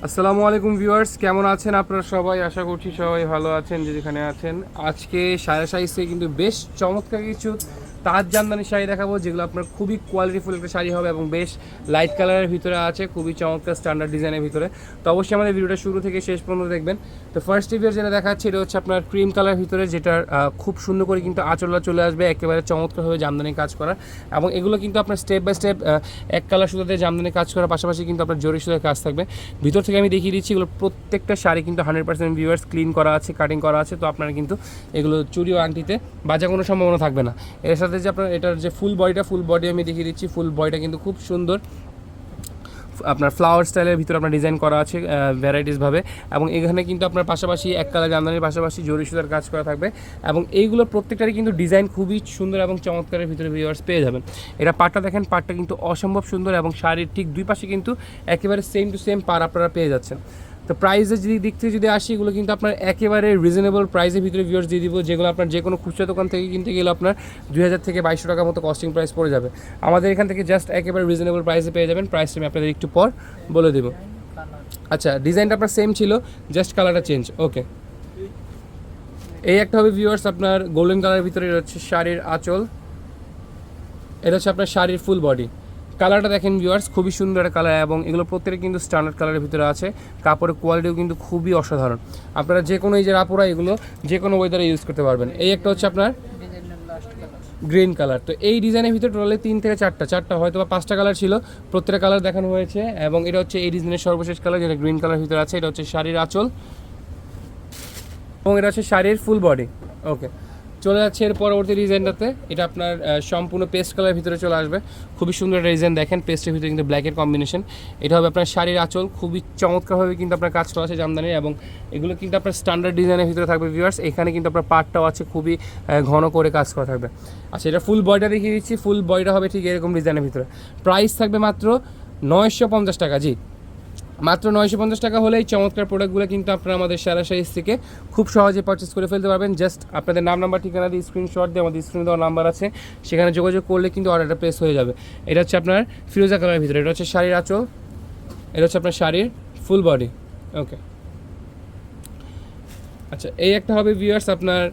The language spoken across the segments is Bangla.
আসসালামু আলাইকুম ভিউয়ার্স, কেমন আছেন আপনারা সবাই? আশা করছি সবাই ভালো আছেন যে যেখানে আছেন। আজকে সায়া শাড়িতে কিন্তু বেশ চমৎকার কিছু তাজ জামদানি শাড়ি দেখাবো, যেগুলো আপনার খুবই কোয়ালিটিফুল একটা শাড়ি হবে এবং বেশ লাইট কালারের ভিতরে আছে, খুবই চমৎকার স্ট্যান্ডার্ড ডিজাইনের ভিতরে। তো অবশ্যই আমাদের ভিডিওটা শুরু থেকে শেষ পর্যন্ত দেখবেন। তো ফার্স্ট রিভিউ যেটা দেখাচ্ছে এটা হচ্ছে আপনার ক্রিম কালার ভিতরে, যেটার খুব সুন্দর করে কিন্তু আঁচলটা চলে আসবে, একেবারে চমৎকারভাবে জামদানি কাজ করা। এবং এগুলো কিন্তু আপনার স্টেপ বাই স্টেপ এক কালার সুতাতে জামদানি কাজ করার পাশাপাশি কিন্তু আপনার জরি সুতার কাজ থাকবে। ভিতর থেকে আমি দেখিয়ে দিচ্ছি, এগুলো প্রত্যেকটা শাড়ি কিন্তু 100% ভিউয়ার্স ক্লিন করা আছে, কাটিং করা আছে। তো আপনারা কিন্তু এগুলো চুরি ও আংটিতে বাজা কোনো সম্ভাবনা থাকবে না। এর সাথে যে আপনার এটার যে ফুল বডি আমি দেখিয়ে দিচ্ছি। ফুল বডিটা কিন্তু খুব সুন্দর, আপনার ফ্লাওয়ার স্টাইলের ভিতরে আপনার ডিজাইন করা আছে ভ্যারাইটিসভাবে। এবং এখানে কিন্তু আপনার পাশাপাশি এক কালার জামদানির পাশাপাশি জরি সুতার কাজ করা থাকবে। এবং এইগুলো প্রত্যেকটারই কিন্তু ডিজাইন খুবই সুন্দর এবং চমৎকারের ভিতরে ভিউয়ার্স পেয়ে যাবেন। এটা পাটটা দেখেন, পাটটা কিন্তু অসম্ভব সুন্দর এবং শাড়ির ঠিক দুই পাশে কিন্তু একেবারে সেম টু সেম পার আপনারা পেয়ে যাচ্ছেন। তো প্রাইসের দিক থেকে যদি আসি, এগুলো কিন্তু আপনার একেবারে রিজনেবল প্রাইসের ভিতরে ভিউয়ার্স দিয়ে দিব, যেগুলো আপনার যে কোনো খুচরা দোকান থেকে কিনতে গেলে আপনার 2000 থেকে 2200 টাকার মতো কস্টিং প্রাইস পড়ে যাবে। আমাদের এখান থেকে জাস্ট একেবারে রিজনেবল প্রাইসে পেয়ে যাবেন। প্রাইসটা আমি আপনাদের একটু পর বলে দেবো। আচ্ছা, ডিজাইনটা আপনার সেম ছিল, জাস্ট কালারটা চেঞ্জ। ওকে, এই একটা হবে ভিউয়ার্স আপনার গোল্ডেন কালারের ভিতরে। এটা হচ্ছে শাড়ির আঁচল, এটা হচ্ছে আপনার শাড়ির ফুল বডি। কালারটা দেখেন ভিউয়ার্স, খুবই সুন্দর একটা কালার এবং এগুলো প্রত্যেকটা কিন্তু স্ট্যান্ডার্ড কালারের ভিতরে আছে। কাপড়ের কোয়ালিটিও কিন্তু খুবই অসাধারণ। আপনারা যে কোনো এই যে আপুরা এগুলো যে কোনো ওয়েদারে ইউজ করতে পারবেন। এই একটা হচ্ছে আপনার গ্রিন কালার। তো এই ডিজাইনের ভিতরে টোটালি 3 থেকে 4টা হয়তো বা 5টা কালার ছিল, প্রত্যেকটা কালার দেখানো হয়েছে। এবং এটা হচ্ছে এই ডিজাইনের সর্বশেষ কালার, যেটা গ্রিন কালার ভিতরে আছে। এটা হচ্ছে শাড়ির আঁচল এবং এটা হচ্ছে শাড়ির ফুল বডি। ওকে, চলে যাচ্ছে এর পরবর্তী ডিজাইনটাতে। এটা আপনার সম্পূর্ণ পেস্ট কালারের ভিতরে চলে আসবে। খুবই সুন্দর একটা ডিজাইন দেখেন, পেস্টের ভিতরে কিন্তু ব্ল্যাকের কম্বিনেশন। এটা হবে আপনার শাড়ির আঁচল, খুবই চমৎকারভাবে কিন্তু আপনার কাজ করা আছে জামদানি। এবং এগুলো কিন্তু আপনার স্ট্যান্ডার্ড ডিজাইনের ভিতরে থাকবে ভিউয়ার্স। এখানে কিন্তু আপনার পার্টটাও আছে, খুবই ঘন করে কাজ করা থাকবে। আচ্ছা, এটা ফুল বডিটা দেখিয়ে দিচ্ছি। ফুল বডিটা হবে ঠিক এরকম ডিজাইনের ভিতরে। প্রাইস থাকবে মাত্র 950 টাকা। জি, মাত্র 950 টাকা হলেই চমৎকার প্রোডাক্টগুলো কিন্তু আপনারা আমাদের সেরা শাড়িজ থেকে খুব সহজে পারচেস করে ফেলতে পারবেন। জাস্ট আপনাদের নাম্বার ঠিকানা দিয়ে স্ক্রিনশট দিয়ে আমাদের স্ক্রিনে দেওয়া নাম্বার আছে, সেখানে যোগাযোগ করলে কিন্তু অর্ডারটা প্লেস হয়ে যাবে। এটা হচ্ছে আপনার ফিরোজা কালারের ভিতরে। এটা হচ্ছে শাড়ির আঁচল, এটা হচ্ছে আপনার শাড়ির ফুল বডি। ওকে, আচ্ছা, এই একটা হবে ভিউয়ার্স আপনার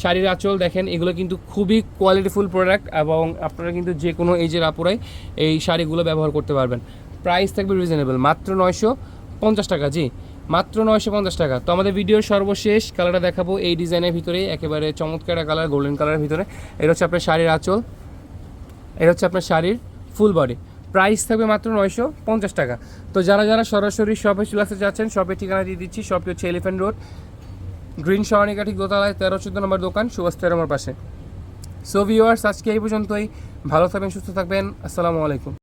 শাড়ির আঁচল। দেখেন, এগুলো কিন্তু খুবই কোয়ালিটিফুল প্রোডাক্ট এবং আপনারা কিন্তু যে কোনো এইজের আপুরাই এই শাড়িগুলো ব্যবহার করতে পারবেন। প্রাইস থাকবে রিজনেবল, মাত্র 950 টাকা। জি, মাত্র 950 টাকা। তো আমাদের ভিডিওর সর্বশেষ কালারটা দেখাবো এই ডিজাইনের ভিতরে, একেবারে চমৎকার কালার, গোল্ডেন কালারের ভিতরে। এটা হচ্ছে আপনার শাড়ির আঁচল, এটা হচ্ছে আপনার শাড়ির ফুল বডি। প্রাইস থাকবে মাত্র 950 টাকা। তো যারা সরাসরি শপে চলে আসতে চাচ্ছেন, শপের ঠিকানা দিয়ে দিচ্ছি। শপটি হচ্ছে এলিফ্যান্ট রোড, গ্রিন সরণিকা ঠিক দোতলায় 13-14 নম্বর দোকান, সুভাষ তেরোমার পাশে। সো ভিউয়ার্স, আজকে এই পর্যন্তই। ভালো থাকবেন, সুস্থ থাকবেন। আসসালামু আলাইকুম।